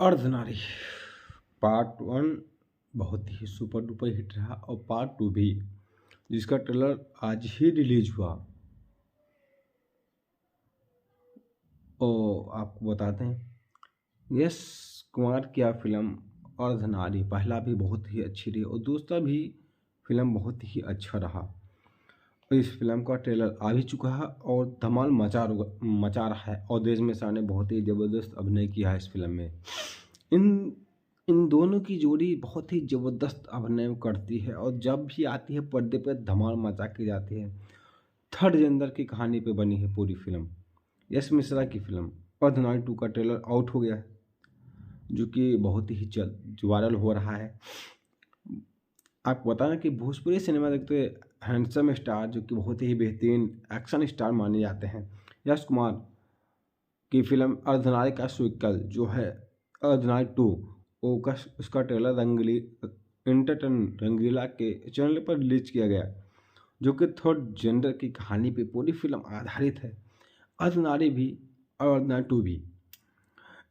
Ardhanari part one बहुत ही super duper hit रहा और पार्ट टू भी, जिसका ट्रेलर आज ही रिलीज हुआ। और आपको बताते हैं, यश कुमार की फिल्म अर्धनारी पहला भी बहुत ही अच्छी रही और दूसरा भी फिल्म बहुत ही अच्छा रहा। और इस फिल्म का ट्रेलर आ भी चुका है और धमाल मचा रहा है और देश में शाह ने बहुत ही ज़बरदस्त अभिनय किया है इस फिल्म में। इन इन दोनों की जोड़ी बहुत ही ज़बरदस्त अभिनय करती है और जब भी आती है पर्दे पर धमाल मचा के जाती है। थर्ड जेंडर की कहानी पे बनी है पूरी फिल्म। यश मिश्रा की फिल्म अर्धनारी 2 का ट्रेलर आउट हो गया है, जो कि बहुत ही जल्द वायरल हो रहा है। आपको बताना कि भोजपुरी सिनेमा देखते हैंडसम स्टार जो कि बहुत ही बेहतरीन एक्शन स्टार माने जाते हैं, यश कुमार की फिल्म अर्धनारी का सीक्वल जो है अर्धनारी 2, उसका ट्रेलर रंगीला के चैनल पर रिलीज किया गया, जो कि थर्ड जेंडर की कहानी पे पूरी फिल्म आधारित है। अर्धनारी भी और अर्धनारी 2 भी।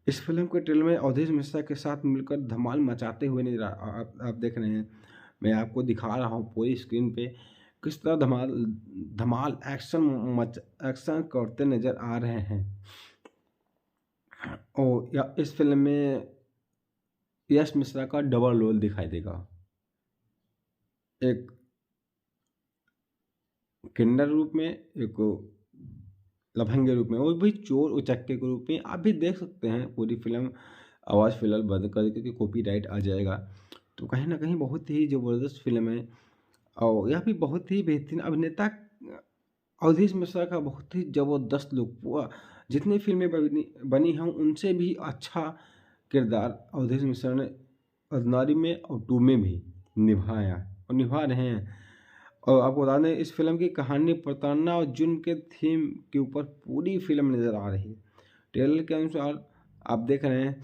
इस फिल्म के ट्रेलर में अवधेश मिश्रा के साथ मिलकर धमाल मचाते हुए नजर आप देख रहे हैं। मैं आपको दिखा रहा हूँ पूरी स्क्रीन पे किस तरह धमाल धमाल एक्शन करते नजर आ रहे हैं। और या इस फिल्म में यश मिश्रा का डबल रोल दिखाई देगा, एक किन्नर रूप में, एक लफंगे रूप में, और भी चोर उचक्के के रूप में। आप भी देख सकते हैं पूरी फिल्म। आवाज़ फिलहाल बंद कर क्योंकि कॉपीराइट आ जाएगा। तो कहीं ना कहीं बहुत ही ज़बरदस्त फिल्म है और यह भी बहुत ही बेहतरीन अभिनेता अवधेश मिश्रा का बहुत ही ज़बरदस्त लुक हुआ। जितनी फिल्में बनी बनी हैं उनसे भी अच्छा किरदार अवधेश मिश्रा ने अर्धनारी में और 2 में भी निभाया और निभा रहे हैं। और आपको बता दें, इस फिल्म की कहानी प्रताड़ना और जुर्म के थीम के ऊपर पूरी फिल्म नज़र आ रही है। ट्रेलर के अनुसार आप देख रहे हैं,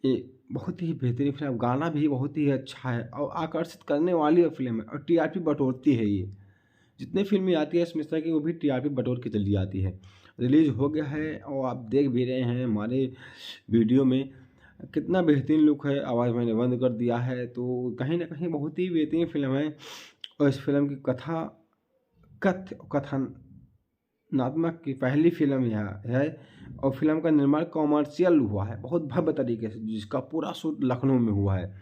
ये बहुत ही बेहतरीन फिल्म, गाना भी बहुत ही अच्छा है और आकर्षित करने वाली फिल्म है और टीआरपी बटोरती है ये। जितने फिल्में आती है इस मिश्रा की वो भी टीआरपी बटोर के चली जाती है। रिलीज हो गया है और आप देख भी रहे हैं हमारे वीडियो में कितना बेहतरीन लुक है। आवाज़ मैंने बंद कर दिया है, तो कहीं ना कहीं बहुत ही बेहतरीन फिल्म है। और इस फिल्म की कथनात्मक की पहली फिल्म यह है और फिल्म का निर्माण कॉमर्शियल हुआ है बहुत भव्य तरीके से, जिसका पूरा शूट लखनऊ में हुआ है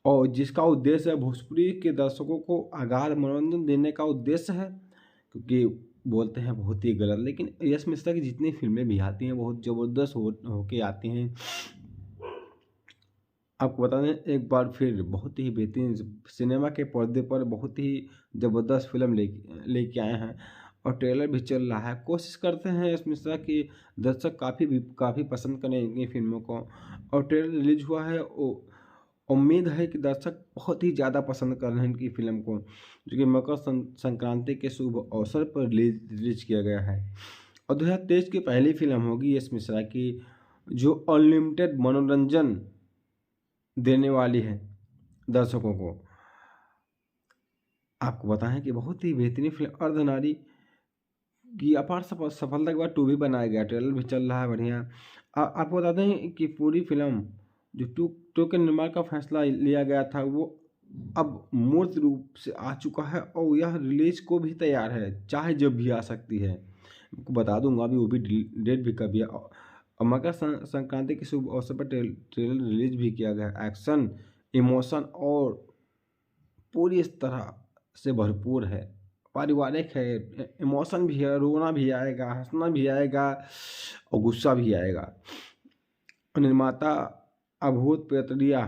और जिसका उद्देश्य है भोजपुरी के दर्शकों को अगाध मनोरंजन देने का उद्देश्य है। क्योंकि बोलते हैं बहुत ही गलत, लेकिन यश मिश्रा की जितनी फिल्में भी आती हैं बहुत ज़बरदस्त होके आती हैं। आपको बता दें एक बार फिर बहुत ही बेहतरीन सिनेमा के पर्दे पर बहुत ही ज़बरदस्त फिल्म लेके आए हैं और ट्रेलर भी चल रहा है। कोशिश करते हैं यश मिश्रा की दर्शक काफ़ी पसंद करें इनकी फिल्मों को। और ट्रेलर रिलीज हुआ है, उम्मीद है कि दर्शक बहुत ही ज़्यादा पसंद कर रहे हैं इनकी फिल्म को, जो कि मकर संक्रांति के शुभ अवसर पर रिलीज किया गया है। और 2023 की पहली फिल्म होगी यश मिश्रा की, जो अनलिमिटेड मनोरंजन देने वाली है दर्शकों को। आपको बताएं कि बहुत ही बेहतरीन फिल्म अर्धनारी की अपार सफलता के बाद 2 भी बनाया गया, ट्रेलर भी चल रहा है बढ़िया। आपको बता दें कि पूरी फिल्म जो टू के निर्माण का फैसला लिया गया था वो अब मूर्त रूप से आ चुका है और यह रिलीज को भी तैयार है, चाहे जब भी आ सकती है। आपको बता दूंगा अभी वो भी डेट भी कब है। और मकर संक्रांति के शुभ अवसर पर ट्रेलर रिलीज भी किया गया। एक्शन, इमोशन और पूरी इस तरह से भरपूर है, पारिवारिक है, इमोशन भी है, रोना भी आएगा, हंसना भी आएगा और गुस्सा भी आएगा। निर्माता अभूत प्रियतरिया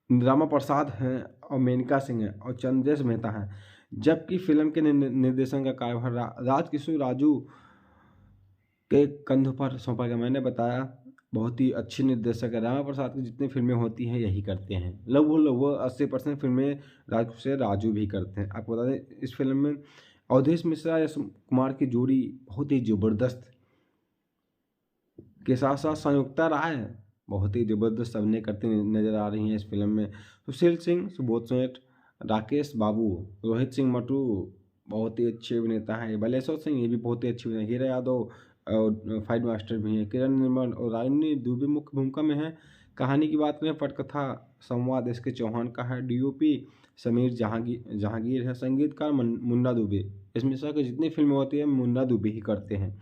रामा प्रसाद हैं और मेनका सिंह हैं और चंद्रेश मेहता हैं, जबकि फिल्म के निर्देशन का कार्यभार राजकिशोर राजू के कंधों पर सौंपा गया। मैंने बताया बहुत ही अच्छे निर्देशक है। रामा प्रसाद की जितनी फिल्में होती हैं यही करते हैं, लगभग 80% फिल्में राजकिशोर राजू भी करते हैं। आपको बता दें इस फिल्म में अवधेश मिश्रा यश कुमार की जोड़ी बहुत ही ज़बरदस्त के साथ साथ संयुक्ता राय बहुत ही ज़बरदस्त अभिनय करती नजर आ रही हैं इस फिल्म में। सुशील सिंह, सुबोध सेठ, राकेश बाबू, रोहित सिंह मटू बहुत ही अच्छे अभिनेता हैं। बलेश्वर सिंह ये भी बहुत ही अच्छे अभिनेता, हीरा यादव और फाइट मास्टर भी हैं। किरण निर्मल और रागिनी दुबे मुख्य भूमिका में हैं। कहानी की बात करें, पटकथा संवाद एस के चौहान का है। डीओपी समीर जहांगीर है। संगीतकार मुन्ना दुबे। इसमें मिश्रा की जितनी फिल्में होती है मुन्ना दुबे ही करते हैं।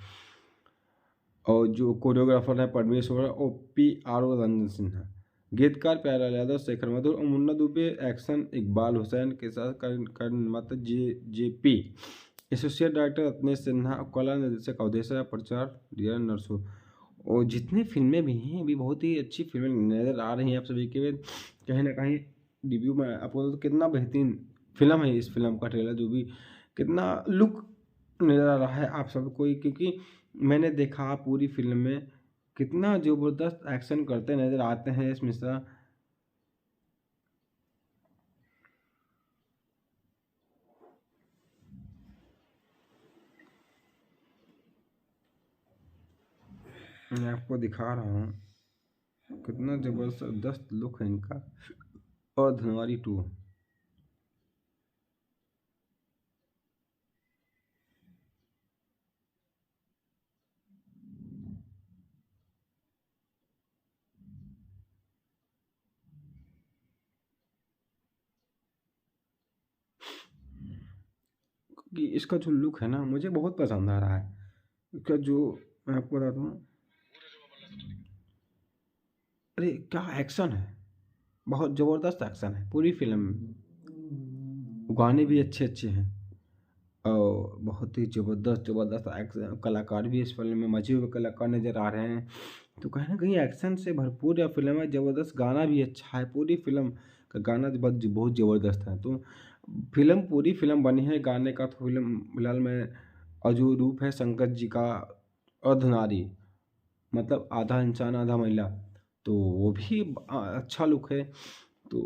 और जो कोरियोग्राफर है परमेश्वर और PRO रंजन सिन्हा। गीतकार प्यारेलाल यादव, शेखर मधुर और मुन्ना दुबे। एक्शन इकबाल हुसैन के साथ कर्ण निर्माता JP। Associate director Ratnesh Sinha और कला निर्देशक अवधेश प्रचार रिया नरसू। और जितनी फिल्में भी हैं भी बहुत ही अच्छी फिल्में नज़र आ रही हैं आप सभी के। कहीं ना कहीं रिव्यू में आपको तो कितना बेहतरीन फिल्म है। इस फिल्म का ट्रेलर जो भी कितना लुक नज़र आ रहा है आप सबको ही, क्योंकि मैंने देखा पूरी फिल्म में कितना ज़बरदस्त एक्शन करते नज़र आते हैं इस मिश्रा। मैं आपको दिखा रहा हूँ कितना ज़बरदस्त लुक है इनका। और धनवारी 2। कि इसका जो लुक है ना मुझे बहुत पसंद आ रहा है। इसका जो मैं आपको बताता हूँ, अरे क्या एक्शन है, बहुत ज़बरदस्त एक्शन है पूरी फिल्म में। गाने भी अच्छे अच्छे हैं और बहुत ही ज़बरदस्त एक्शन। कलाकार भी इस फिल्म में मजे हुए कलाकार नज़र आ रहे हैं। तो कहीं ना कहीं एक्शन से भरपूर यह फिल्म है। ज़बरदस्त गाना भी अच्छा है। पूरी फिल्म का गाना तो बहुत बहुत ज़बरदस्त है। तो पूरी फिल्म बनी है गाने का। तो फिल्म फिलहाल में अजू रूप है शंकर जी का अर्धनारी, मतलब आधा इंसान आधा महिला। तो वो भी अच्छा लुक है। तो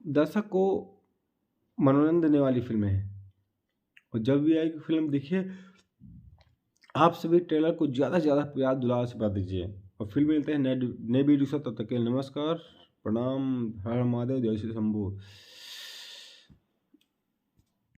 दर्शक को मनोरंजन देने वाली फिल्में हैं। और जब भी आएगी फिल्म देखिए, आप सभी ट्रेलर को ज़्यादा से ज़्यादा प्यार दुलार से बता दीजिए। और फिल्म मिलते हैं नए वीडियो से। तब तक के लिए नमस्कार, प्रणाम, हर हर महादेव, जय श्री शंभू।